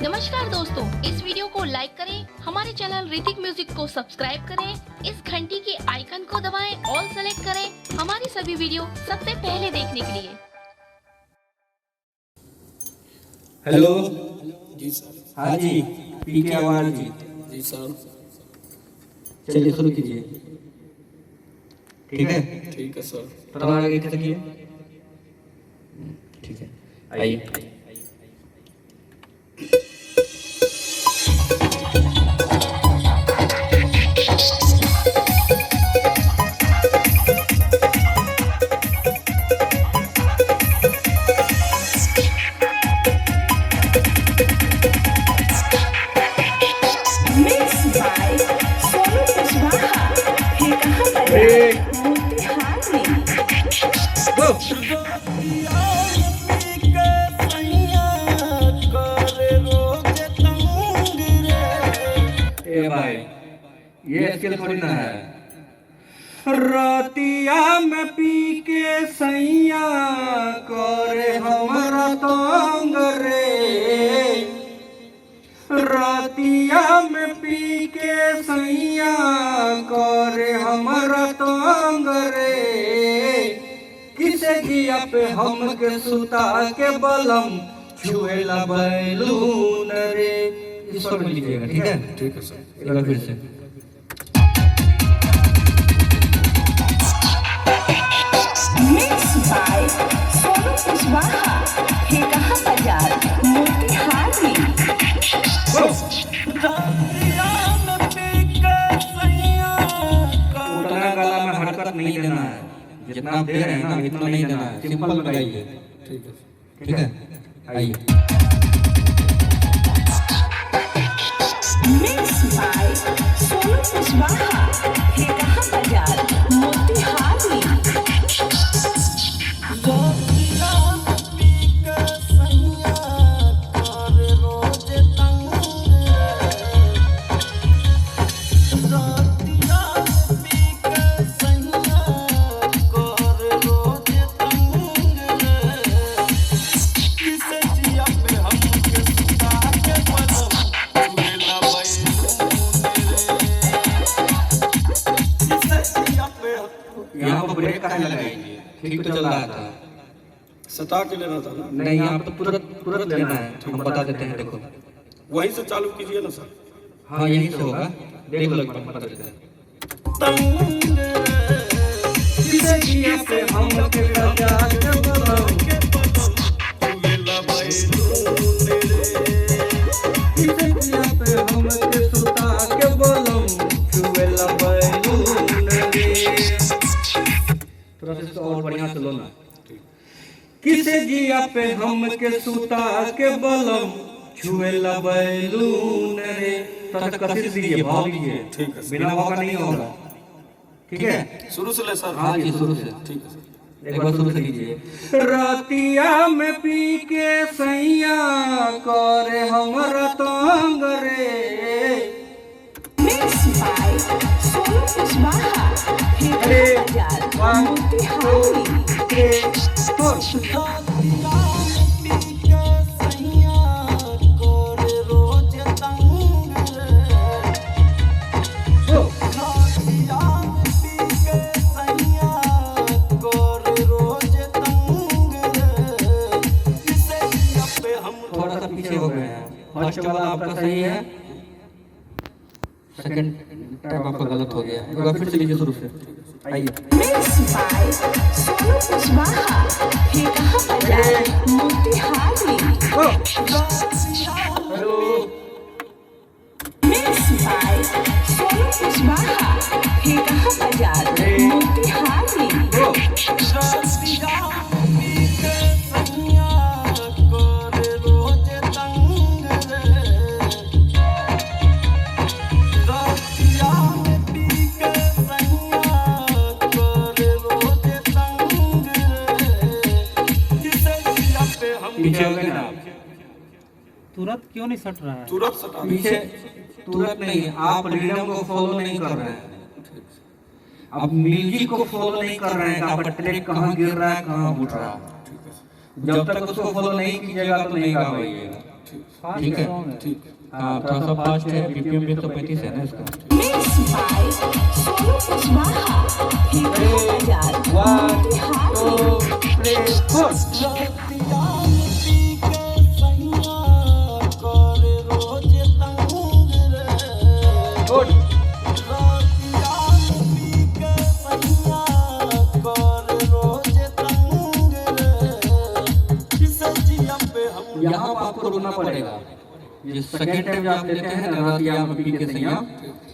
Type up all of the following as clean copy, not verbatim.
नमस्कार दोस्तों, इस वीडियो को लाइक करें, हमारे चैनल ऋतिक म्यूजिक को सब्सक्राइब करें, इस घंटी के आइकन को दबाएं, ऑल सेलेक्ट करें हमारी सभी वीडियो सबसे पहले देखने के लिए। हेलो जी सर। हाँ जी, पीके आवाज जी। जी सर। चलिए शुरू कीजिए। ठीक है, ठीक है सर। थोड़ा आगे खिसकिए। ठीक है, आइए। भाई ये स्किल थोड़ी ना है। रातिया में पी के सैया करे हमारा तंग रे, रातिया में पी के सैया करे हमारा तंग रे, किसे जिया पे हम के सुता के बलम छुएला बैलून रे। इस पर लिखिएगा, ठीक है? ठीक है सर। एक बार फिर से। मिक्स बाय सोनू कुशवाहा, है कहाँ बाजार मोतिहारी। उतना गला में हरकत नहीं देना है, जितना आप दे रहे हैं ना इतना नहीं देना है, सिंपल लगाइए। ठीक है। ठीक है, आइए। मिक्स बाय सोनू कुशवाहा, है कहाँ बाजार मोतिहारी। यहाँ पर ब्रेक कहाँ लगाएंगे? ठीक तो चल रहा था। सटा के लेना था ना। नहीं, यहाँ पर तुरंत लेना है। हम बता देते हैं, देखो वहीं से चालू कीजिए ना सर। हाँ यहीं से होगा, देख लो एक बार, बता देते हैं। किसे जिया पे हम के सजा के बलम, किसे जिया पे हम के सुता के बलम छुएला बैलून रे। थोड़ा सा इसको और बढ़िया से लो ना। किसे जिया पे हम के सुता के बलम छुएला बैलून रे। थोड़ा सा कसिश दीजिए, भाव लीजिए। ठीक है सर। बिना भाव का नहीं होगा, ठीक है? शुरू से ले सर। हाँ जी, शुरू से। ठीक है सर। एक बार शुरू से लीजिए। रातिया में पी के सैया करे हमारा तंग रे। मिक्स बाय सोनू कुशवाहा, है कहाँ बाजार मोतिहारी। थोड़ा सा पीछे हो गए हैं। फर्स्ट वाला आपका सही है, सेकंड टाइप आपका गलत हो गया। एक बार फिर से लीजिए शुरू से, आइए। मिक्स बाय सोनू कुशवाहा, है कहाँ बाजार Motihari. Hello, mix by Sonu Kushwaha, है कहाँ बाजार मोतिहारी। पीछे हो गए ना आप? तुरंत क्यों नहीं सट रहा है? तुरंत सटा। पीछे तुरंत नहीं, आप रिदम को फॉलो नहीं कर रहे हैं। आप म्यूजिक को फॉलो नहीं कर रहे हैं, आपका ट्रैक कहाँ गिर रहा है, कहाँ उठ रहा है। जब तक उसको फॉलो नहीं कीजिएगा तो नहीं गा पाइएगा। फास्ट ठीक है। सॉन्ग है। ठीक हाँ थोड़ा सा फास्ट है, बीपीएम भी 135 है ना इसका। मिक्स बाय सोनू कुशवाहा हे कहाँ बाजार मोतिहारी गुड। यहाँ पर आपको रुकना पड़ेगा। ये सेकंड टाइम जब आप लेते हैं ना रातिया में पी के सैया,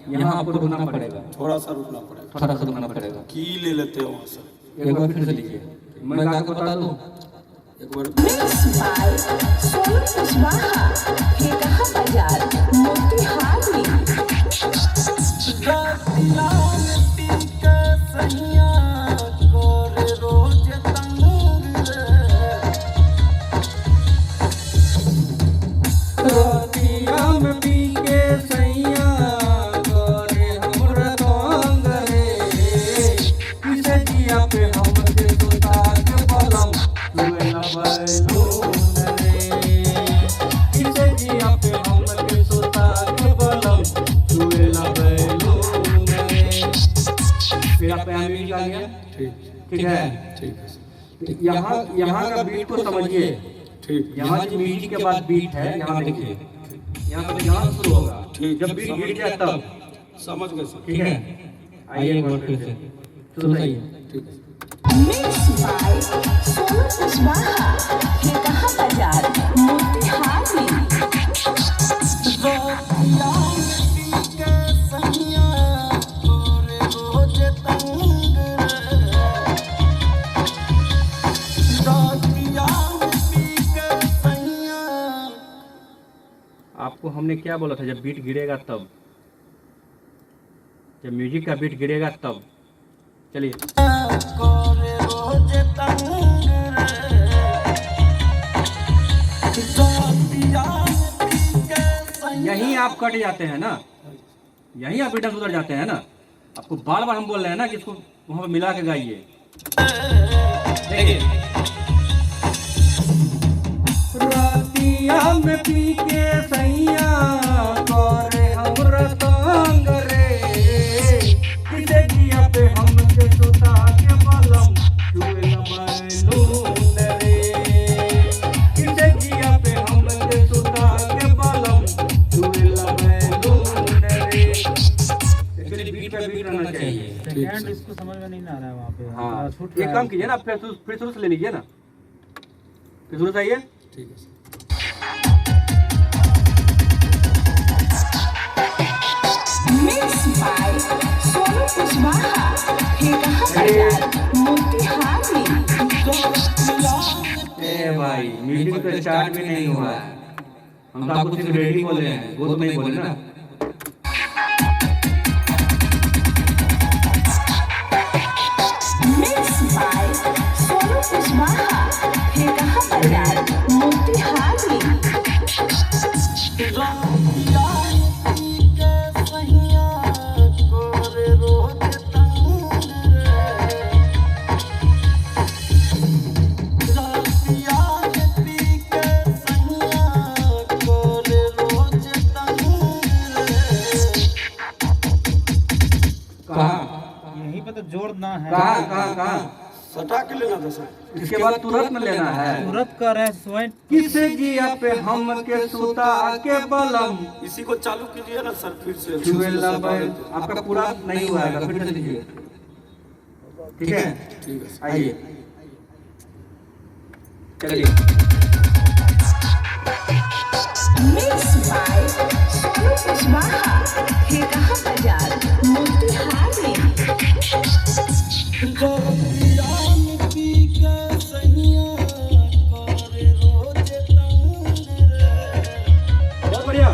यहाँ आपको रुकना पड़ेगा, थोड़ा सा रुकना पड़ेगा। थोड़ा सा रुकना पड़ेगा। की ले लेते हो वहाँ से एक बार फिर से लीजिए, मैं गा के बता दूँ। एक बार मिक्स बाय सोनू कुशवाहा हे कहाँ बाजार मोतिहारी रातिया में पी के सैया गोरे हमरा तंग रे, किसे जिया पे हमके सुता के बलम तुए न बैलून रे, किसे जिया पे हमके सुता के बलम तुए न बैलून रे। फिर आप यहाँ म्यूजिक आ गया। ठीक है। ठीक है सर। यहाँ का बीट को समझिए। ठीक यहाँ जो म्यूजिक के बाद बीट है, यहाँ देखिए, यहाँ पर यहाँ शुरू होगा, ठीक। जब बीट गिर जाए तब। समझ गए सर। ठीक है, आइए एक बार फिर से सुनाइए। ठीक है। मिक्स बाय सोनू कुशवाहा हे कहाँ बाजार मोतिहारी आपको हमने क्या बोला था, जब बीट गिरेगा तब, जब म्यूजिक का बीट गिरेगा तब। चलिए यहीं आप कट जाते हैं ना, यहीं आप रिटर्न उतर जाते हैं ना। आपको बार बार हम बोल रहे हैं ना कि इसको वहां पर मिला के गाइए। देखिए, रातिया में पी के सैया करे हमरा तंग रे, किसे जिया पे हमके सुता के बलम छुए न बैलून रे, किसे जिया पे हमके सुता के बलम छुए न बैलून रे। एक्चुअली बीट पे बीट रहना चाहिए। सेकंड इसको समझ में नहीं आ रहा है वहाँ पे। हाँ, छूट एक काम कीजिए ना, फिर शुरू से ले लीजिए ना, फिर शुरू से आइए। ठीक है sir. Mix by Sonu Kushwaha हे कहाँ बाजार मोतिहारी ए भाई, म्यूजिक तो स्टार्ट भी नहीं हुआ है, हम तो आपको सिर्फ रेडी बोले हैं, वो तो नहीं बोले ना। मिक्स बाय सोनू कुशवाहा हे कहाँ बाजार मोतिहारी यहीं पे तो जोर ना है। कहाँ सटा के लेना था सर। इसके बाद तुरंत में लेना है। तुरंत कर रहे हैं स्वयं। किसे जिया पे हमके सुता के बलम इसी को चालू कीजिए ना सर फिर से। छुए न बैल। आपका पूरा नहीं हुआ है, फिर से लीजिए। ठीक है, ठीक है सर। आइए चलिए। मिक्स बाय सोनू कुशवाहा हे कहाँ बाजार मोतिहारी बहुत बढ़िया।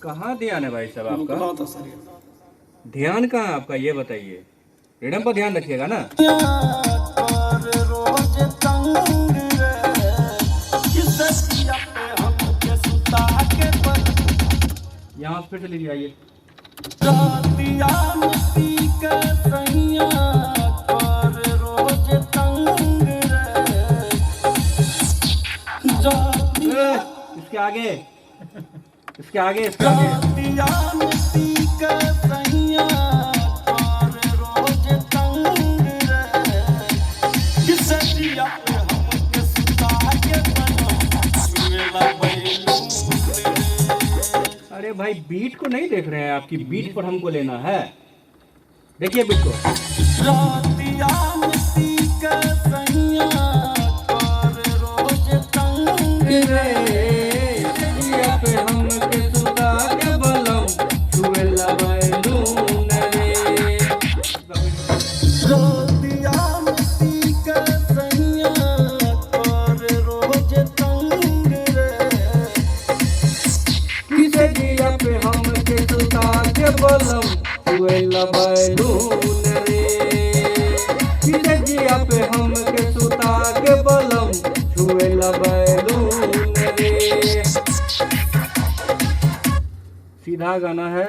कहाँ ध्यान है भाई साहब आपका? रुकना था सर। ध्यान कहाँ है आपका, ये बताइए। रिदम पर ध्यान रखिएगा ना। यहाँ से फिर से लीजिए, आइए। रातिया में पी के सैया कर रोज तंग रे। इसके आगे, इसके आगे, इसके आगे। रातिया में पी के सैया कर रोज तंग रे। किसे दिया पे हमके सुता के बना सुनेला बैलून रे। अरे भाई बीट को नहीं देख रहे हैं, आपकी बीट पर हमको लेना है। देखिए बीट को। रातिया में पी के सैया कर रोज तंग रे जिया पे हमके सुता के बलम छुएला बैलून रे। रातिया में पी के सैया कर रोज तंग रे। किसे जिया पे हमके सुता के बलम छुएला बैलून रे। किसे जिया पे हमके सुता के बलम छुएला बैलून रे। सीधा गाना है,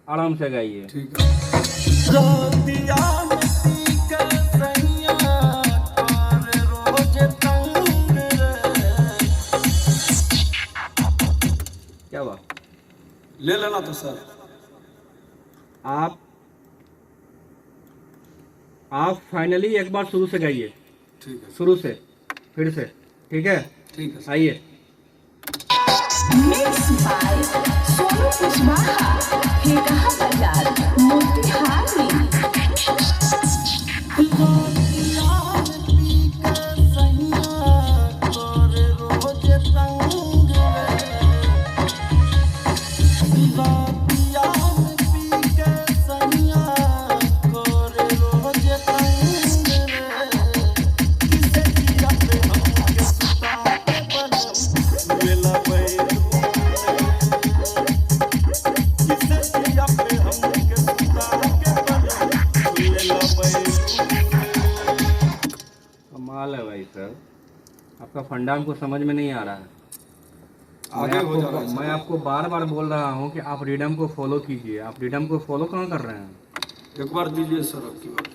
आराम से गाइए। ठीक है। रातिया में पी के सैया कर रोज तंग रे। क्या बात? ले लेना तो सर। आप फाइनली एक बार शुरू से गाइए, ठीक है, शुरू से, फिर से, ठीक है? ठीक है। आइए। Mixed by सोनू कुशवाहा, हेकहा बाजार, मोतिहारी। कमाल है भाई सर, आपका फंडा हमको समझ में नहीं आ रहा है। आगे हो जा रहा है। मैं आपको बार बार बोल रहा हूँ कि आप रिदम को फॉलो कीजिए। आप रिदम को फॉलो कहाँ कर रहे हैं? एक बार दीजिए सर आपकी बात।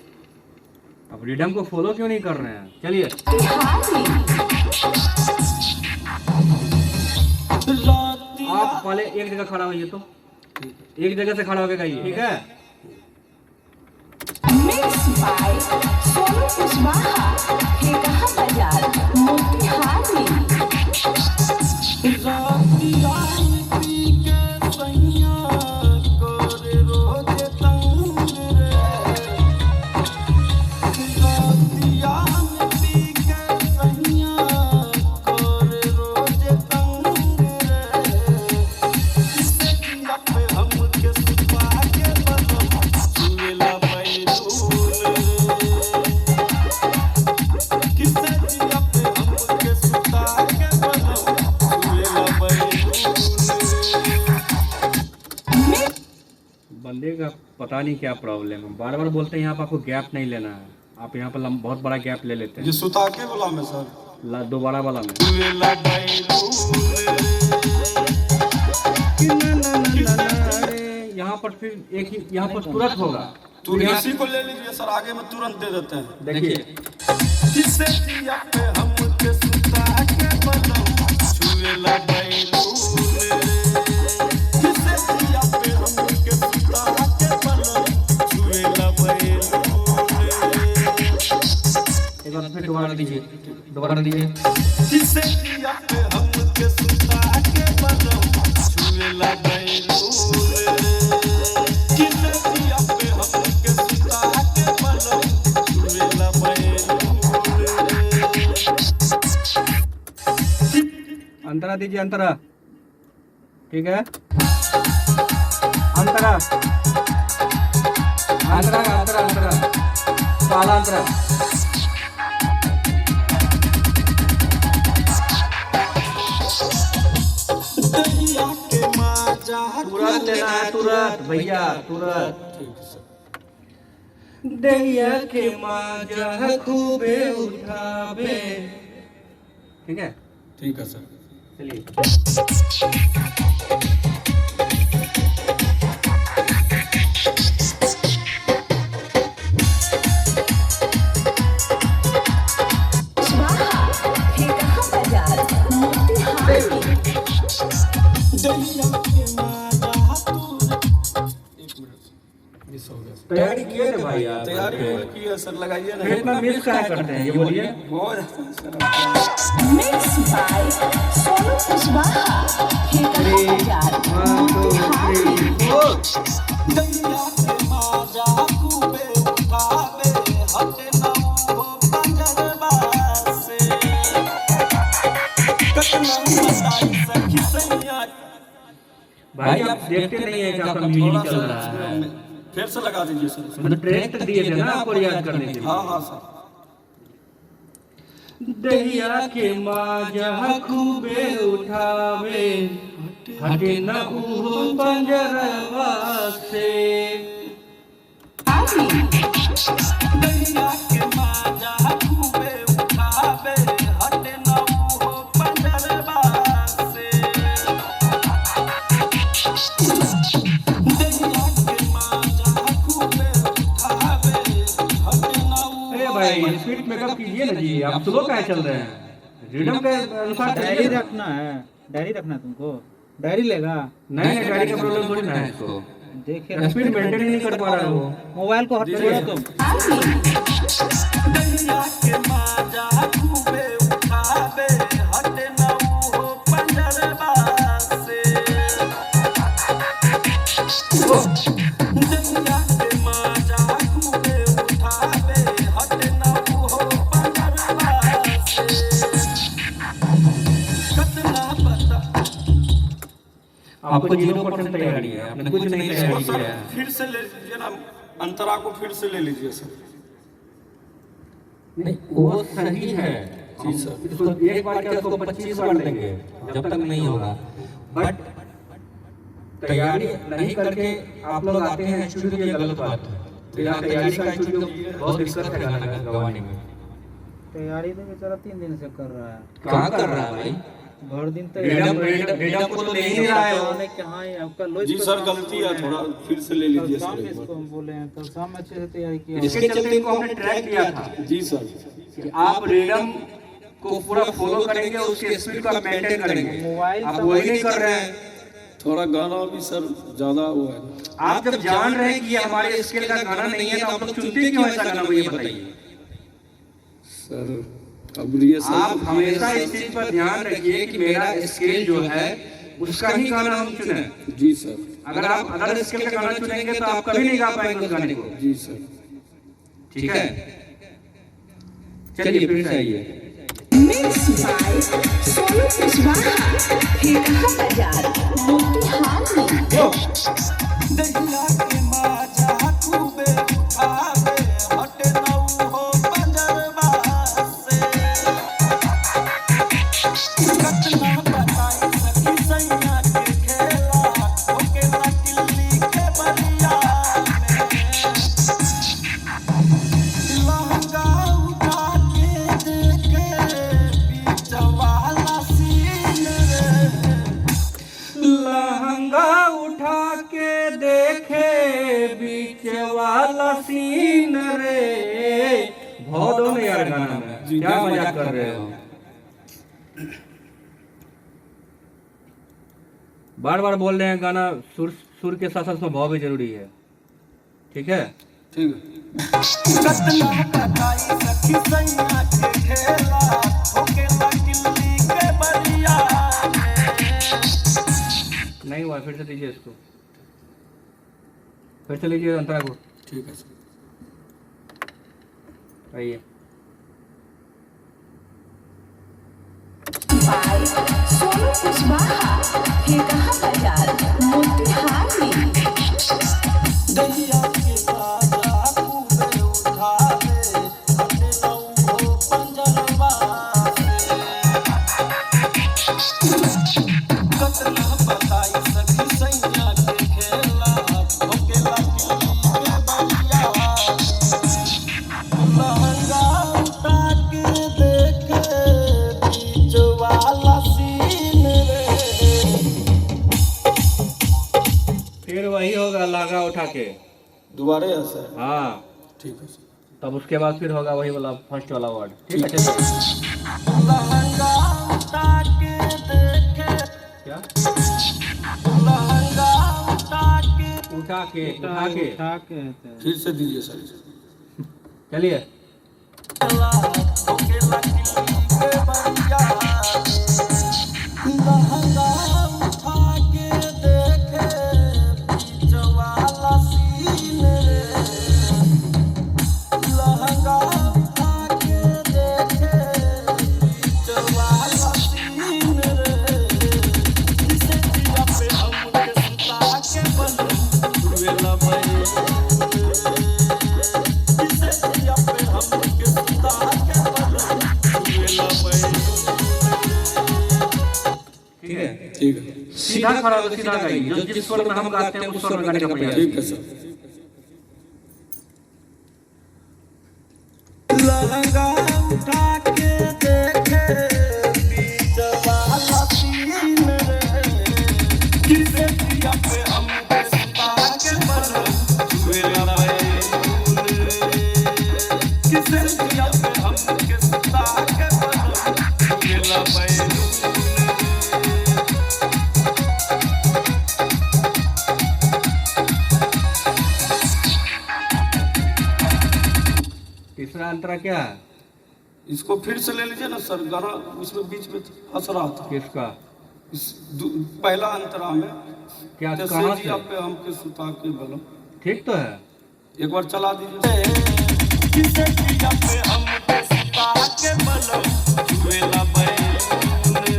आप रिदम को फॉलो क्यों नहीं कर रहे हैं? चलिए। आप पहले एक जगह खड़ा होइए, तो एक जगह से खड़ा होकर गाइए, ठीक है? Mixed by सोनू कुशवाहा, हेकहा बाजार, मोतिहारी। बंदे का पता नहीं क्या प्रॉब्लम है, बार बार बोलते हैं यहाँ पर आपको गैप नहीं लेना है। आप यहाँ पर बहुत बड़ा गैप ले लेते ये हैं। सुता के बोला मैं सर। दोबारा वाला में यहाँ पर फिर एक ही, यहाँ पर तुरंत होगा। तो इसी को ले लीजिए सर, आगे में तुरंत दे देते हैं। देखिए, किसे दिया पे हमके सुता के बलम छुएला बैलून रे। किसे दिया पे हमके सुता के बलम छुएला बैलून रे। एक बार फिर दोबारा दीजिए, दोबारा दीजिए। किसे दिया पे हमके सुता के बलम छुएला बैलून रे। किसे दिया पे हमके सुता के बलम छुएला बैलून रे। अंतरा दीजिए, अंतरा, ठीक है? अंतरा, अंतरा, अंतरा, अंतरा, काला अंतरा। दहिया के माजा तुरंत लेना है, तुरंत भैया, तुरंत। दहिया के माजा खूबे उठावे, ठीक है? ठीक है सर। चलिए। किए थे भाई आप? तैयारी फुल की है सर, लगाइए ना। फिर इतना मिस क्या करते हैं ये बोलिए? हो जाता है sir. Mix by Sonu Kushwaha हे कहा बाजार 1 2 3 4 दैया के माजा खूबे उठावे हटे ना वो पंजरवा से। कतना बताई सखी सैया। भाई आप देखते नहीं है कि आपका म्यूजिक चल रहा है? फिर से लगा दीजिए सर। मतलब ट्रैक तक दिए थे ना आपको रियाज करने के लिए। हाँ हाँ सर। दैया के माजा खूबे उठावे हटे न उहो पंजरवा से। दैया के माजा खूबे उठावे हटे ना वो पंजरवा से। दैया के माजा खूबे उठावे हटे ना वो। अरे भाई स्पीड मेकअप कीजिए ना जी, आप स्लो काहे चल रहे हैं? रिदम के अनुसार डायरी चलिए ना। रखना है, डायरी रखना है तुमको। डायरी लेगा? नहीं नहीं, गाड़ी का प्रॉब्लम थोड़ी ना है इसको। देखिए स्पीड मेंटेन ही नहीं कर पा रहा वो। मोबाइल को हट छोड़ो तुम। दैया के माजा खूबे उठावे हटे ना वो पंजरवा से। दैया के माजा खूबे उठावे हटे ना वो पंजरवा से। कतना पता। आपको 0% तैयारी है, आपने कुछ नहीं तैयारी सर किया है। फिर से ले लीजिए ना, अंतरा को फिर से ले लीजिए सर। नहीं वो सही है जी सर। इसको एक बार क्या उसको 25 बार लेंगे जब तक नहीं होगा। बट तैयारी नहीं करके आप लोग आते हैं स्टूडियो, ये गलत बात है। तो यहाँ तैयारी का स्टूडियो बहुत दिक्कत है गाना गवाने में। तैयारी तो बेचारा 3 दिन से कर रहा है। कहाँ कर रहा है भाई? भर दिन रेडम को तो ले ही नहीं रहा है वो। कहाँ है आपका लोच जी पे सर काम गलती है, बोले थोड़ा हैं। फिर से ले कल लीजिए शाम सर में एक इसको बार। हम बोले हैं, कल शाम में अच्छे से तैयारी किया इसके चलते इनको हमने ट्रैक दिया था जी सर। कि आप रेडम को पूरा फॉलो करेंगे, उसके स्पीड को आप मेंटेन करेंगे। मोबाइल आप वही नहीं कर रहे हैं। थोड़ा गाना भी सर ज्यादा वो है। आप जब जान रहे हैं कि ये हमारे स्केल का गाना नहीं है तो आप लोग चुनते क्यों ऐसा गाना, वो ये बताइए। सर अब ये आप हमेशा इस चीज पर ध्यान रखिए कि मेरा स्केल जो है उसका ही गाना हम चुने। जी सर। अगर आप अदर स्केल का गाना चुनेंगे तो आप कभी नहीं गा पाएंगे उस गाने को। जी सर। ठीक है, चलिए फिर से आइए। मिक्स बाय सोनू कुशवाहा हे कहा बाजार मोतिहारी। दैया के माजा खूबे उठावे हटे ना वो पंजरवा से। कतना बताई सखी सैया के खेला ओके ना किल्ली के बलिया में। लहंगा उठा के देखे बीच वाला सीन रे। लहंगा उठा के देखे बीच वाला सीन रे। बहुत हो यार गाना में, क्या मजाक कर रहे हो? बार बार बोल रहे हैं गाना सुर के साथ साथ उसमें भाव भी जरूरी है। ठीक है, ठीक है। कतना बताई सखी सैया के खेला ओके ना किल्ली के बलिया में। नहीं हुआ, फिर से दीजिए इसको, फिर से लीजिए अंतरा को। ठीक है सर। आइए। बाय सोनू कुशवाहा हे कहा बाजार मोतिहारी। दैया के माजा खूबे उठावे हटे ना वो पंजरवा से। कतना बताई सखी सैया के खेला ओके ना किल्ली के बलिया में। लहंगा उठा के देखे बीच वाला सीन रे। फिर वही होगा लागा उठा के। दोबारा है सर। हाँ, ठीक है सर। तब उसके बाद फिर होगा वही वाला फर्स्ट वाला वर्ड। ठीक है, चलिए। लहंगा उठा के देखे क्या लहंगा उठा के उठा के उठा के फिर से दीजिए सर। चलिए। ठोकेला किल्ली के बरिया लहंगा उठा के देखे बीच वाला सीन रे। लहंगा उठा के देखे बीच वाला सीन रे। जिसे दिया पे हमके सुता के बलम छुएला बैलून रे। जिसे दिया पे हमके सुता के बलम छुएला बैलून। ठीक है, ठीक है, सीधा खड़ा होकर सीधा गाइए, जो जिस स्वर में हम गाते हैं उस स्वर में गाने का प्रयास। ठीक है सर। लहंगा उठा के देखे बीच वाला सीन रे। किसे दिया पे हमके सुता के बलम छुएला बैलून रे। किसे दिया पे हमके सुता के बलम छुएला बैलून रे। तीसरा अंतरा क्या है? इसको फिर से ले लीजिए ना सर, गाना उसमें बीच में हंस रहा था। किसका? इस पहला अंतरा में क्या जैसे कहाँ जिया से? पे हमके सुता के बलम। ठीक तो है। एक बार चला दीजिए। किसे जिया पे हमके सुता के बलम छुएला बैलून रे।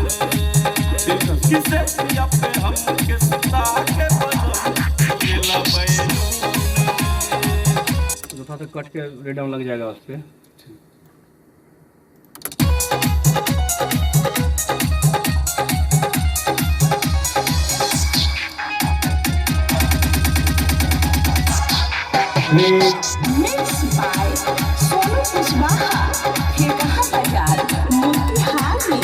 किसे जिया पे हमके सुता के बलम छुएला बैलून रे। तो थोड़ा सा कट के रिडाउन लग जाएगा उस पे। Mixed by Sonu Kuswaha. ये कहाँ बाजार मोतिहारी।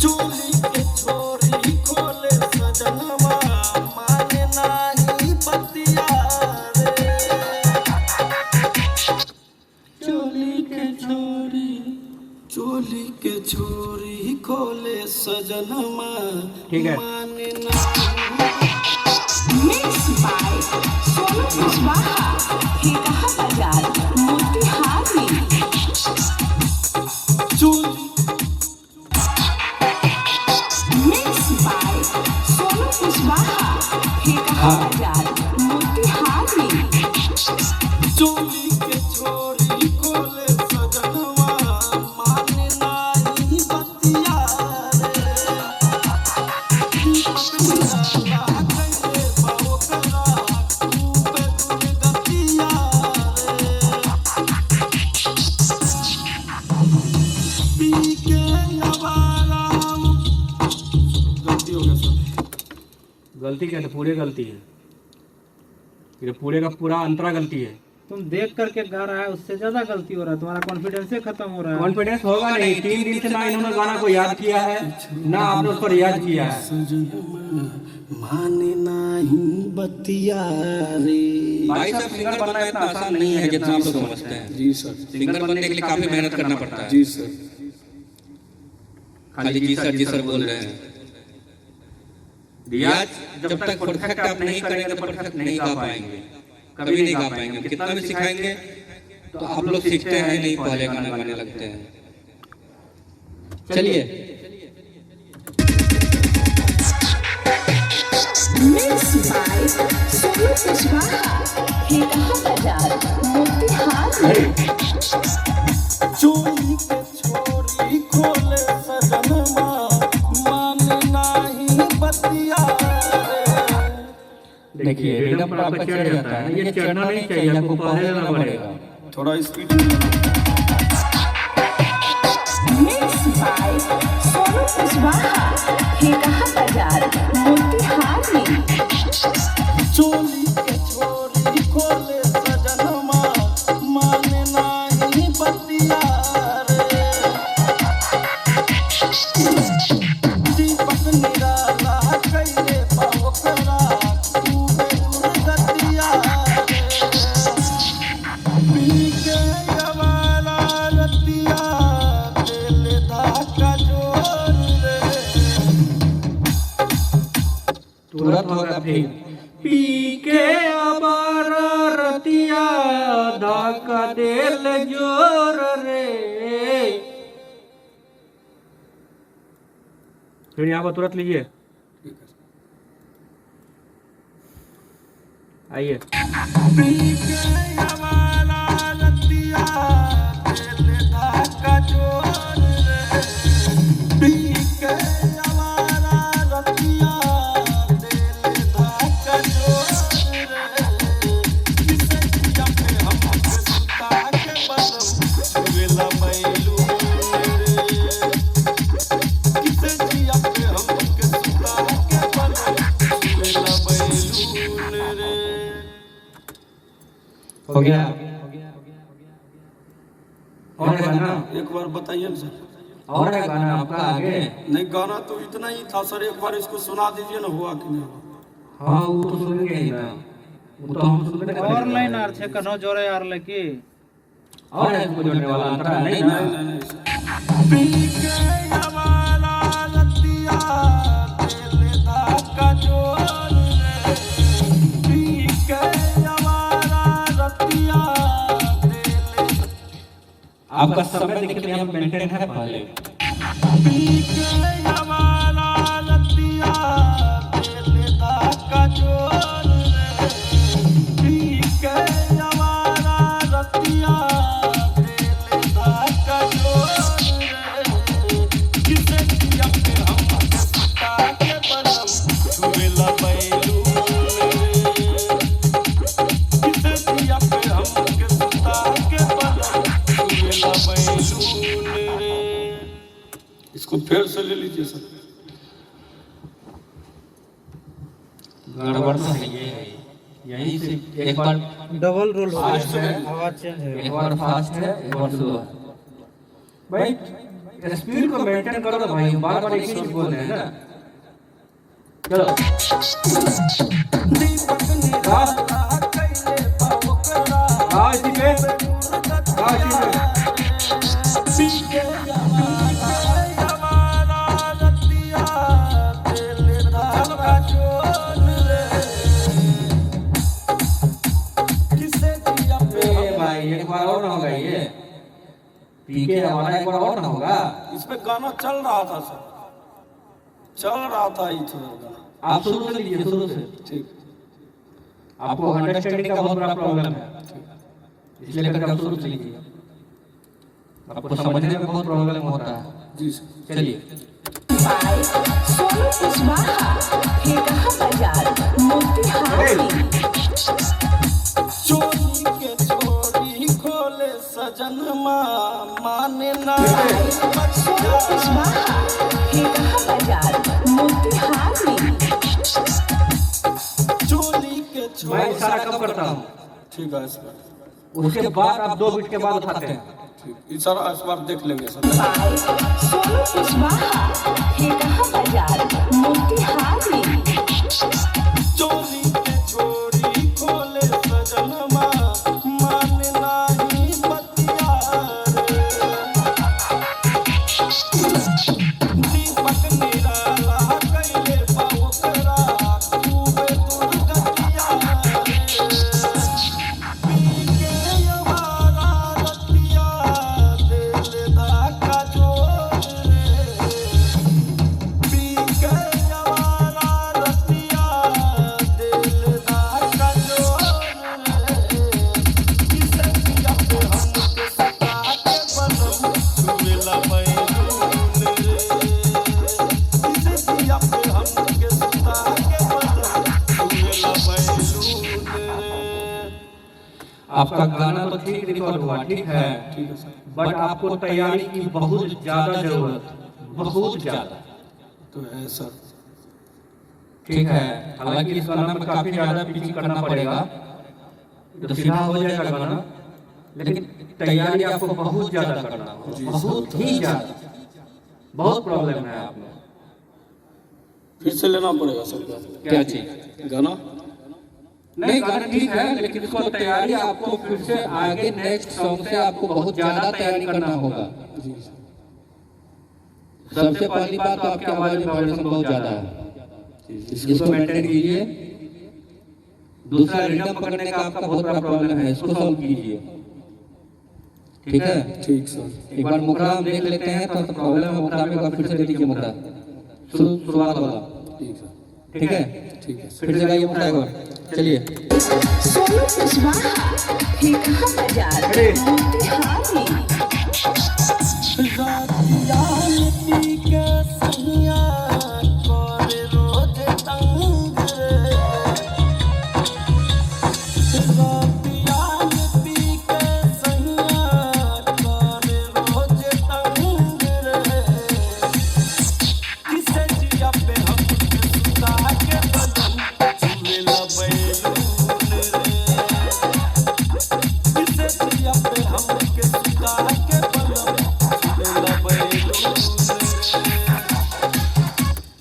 चोली के छोरी खोले सजनवा माने नाही बतिया रे। चोली के छोरी खोले सजनवा ठीक है। माने नाही। Mixed by Sonu Kuswaha. ये कहाँ बाजार मोतिहारी। चोली Mixed by Sonu Kuswaha. ये कहाँ बाजार मोतिहारी। चोली के छोरी खोले सजनवा माने नाही बतिया रे। दीपक निराला कैले पाओ करा खूबे दुर्गतिया रे। पी के अवारा गलती हो गया सर। गलती क्या है? पूरे गलती है। ये पूरे का पूरा अंतरा गलती है। तुम देख करके गा रहा है, उससे ज्यादा गलती हो रहा है। तुम्हारा कॉन्फिडेंस ही खत्म हो रहा है। कॉन्फिडेंस होगा नहीं। 3 दिन से ना इन्होंने गाना को याद किया है, ना आपने उस पर याद किया है। माने नाही बतिया रे। भाई साहब, सिंगर बनना इतना आसान नहीं है जितना आप लोग समझते हैं। जी सर। सिंगर बनने के लिए काफी मेहनत करना पड़ता है। जी सर। खाली जी सर बोल रहे हैं। रियाज जब तक परफेक्ट आप नहीं करेंगे तो परफेक्ट नहीं गा पाएंगे, कभी नहीं गा पाएंगे। कितना भी सिखाएंगे तो आप लोग सीखते हैं नहीं, पहले गाना गाने लगते हैं। चलिए। Mixed by Sonu Kuswaha. ये कहाँ बाजार मोतिहारी। चोली के छोरी खोले सजनवा माने नाही बतिया रे। देखिए, रिदम पर आपका चढ़ जाता है। ये चढ़ना नहीं चाहिए, आपको पहले लेना पड़ेगा। थोड़ा speed. Mixed by Sonu Kuswaha. ये कहाँ बाजार मोतिहारी। चोली के छोरी खोले सजनवा माने नाही बतिया रे। दीपक निराला कैले पाओ करा खूबे दुर्गतिया रे। पी के अवारा रतिया दिल धाका जोर रे। तुरंत होगा फिर पी के अबारा रतिया धाका देल जोर रे। फिर यहाँ पर तुरंत लीजिए, आइए। हो गया। और है गाना? एक बार बताइए ना सर। और है गाना आपका आगे? नहीं, गाना तो इतना ही था सर, एक बार इसको सुना दीजिए ना, हुआ कि नहीं हुआ। हाँ वो तो सुनेंगे ही ना, वो तो हम सुनते हैं। और लाइन आर छे कनो जोरे यार लेके और है इसको जोड़ने वाला अंतरा नहीं ना। नहीं सर। आपका समय देखिए तो यहाँ पे मेंटेन है पहले। इसको फिर से ले लीजिए सर। गड़बड़ तो नहीं है, यहीं से एक बार डबल रोल हो फास्ट गया है, है, आवाज चेंज है। एक बार फास्ट है, एक बार स्लो है। भाई स्पीड को मेंटेन करो ना भाई, बार बार एक ही चीज बोल रहे हैं ना। चलो हाँ इसी पे, हाँ इसी पे। एक बार और ना होगा ये, पीके हमारा एक बार और ना होगा। इस पे गाना चल रहा था सर, चल रहा था ये थोड़ा गाना। आप शुरू से लीजिए, शुरू से। ठीक। आपको अंडरस्टैंडिंग का बहुत बड़ा प्रॉब्लम है, इसलिए करके आप शुरू से लीजिए, आपको समझने में बहुत प्रॉब्लम होता है। जी सर। चलिए। बाय सोनू कुशवाहा, ठेका बाजार, मोतिहारी। चोरी के चोरी खोले सजन माने ना। सोनू कुशवाहा, ठेका बाजार, मोतिहारी। चोरी के मैं चोरी। इशारा कब करता हूँ, ठीक है सर। उसके बाद आप 2 बीट के बाद उठाते हैं। ठीक, इशारा इस बार देख लेंगे सर। बाय सोनू कुशवाहा, ठेका बाजार, मोतिहारी। चोरी के चोरी खोले सजन माने नाही बतिया रे। दीपक निराला कैले पाओकरा खूबे दुर्गतिया रे। पीके हमारा रतिया दिल धाका जोर रे। पीके हमारा रतिया दिल धाका जोर रे। किसे पिया पे हमके सता के बनम छुएला बैलून रे। किसे पिया पे हमके सता के बनम छुएला बैलून रे। आपका गाना तो ठीक रिकॉर्ड हुआ, ठीक है, ठीक है सर। बट आपको तैयारी की बहुत ज्यादा जरूरत, बहुत ज्यादा। तो है सर। ठीक है, हालांकि इस गाना में काफी ज्यादा पिचिंग करना पड़ेगा, तो सीधा हो जाएगा गाना, लेकिन तैयारी आपको बहुत ज्यादा करना होगा, बहुत ही ज्यादा, बहुत प्रॉब्लम है आप में। फिर से लेना पड़ेगा सर क्या चीज? गाना। नहीं गाना ठीक है, लेकिन इसको तैयारी आपको फिर से आगे नेक्स्ट सॉन्ग से आपको बहुत ज्यादा तैयारी करना होगा। सबसे पहली बात तो आपकी आवाज में वाइब्रेशन बहुत ज्यादा है, इसको मेंटेन कीजिए। दूसरा रिदम पकड़ने का आपका बहुत बड़ा प्रॉब्लम है, इसको सॉल्व कीजिए। ठीक है, ठीक सर। एक बार मुखड़ा हम देख लेते हैं, तो प्रॉब्लम है मुखड़ा में, एक बार फिर से दे दीजिए मुखड़ा, शुरुआत वाला। ठीक सर। ठीक है, ठीक है। फिर से गाइए मुखड़ा एक बार, चलिए। सोनू कुशवाहा ही कहा बाजार मोतिहारी।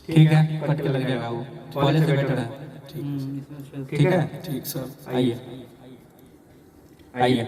ठीक है, कट के लग जाएगा वो, पहले से बेटर है। ठीक है, ठीक सर। आइए आइए।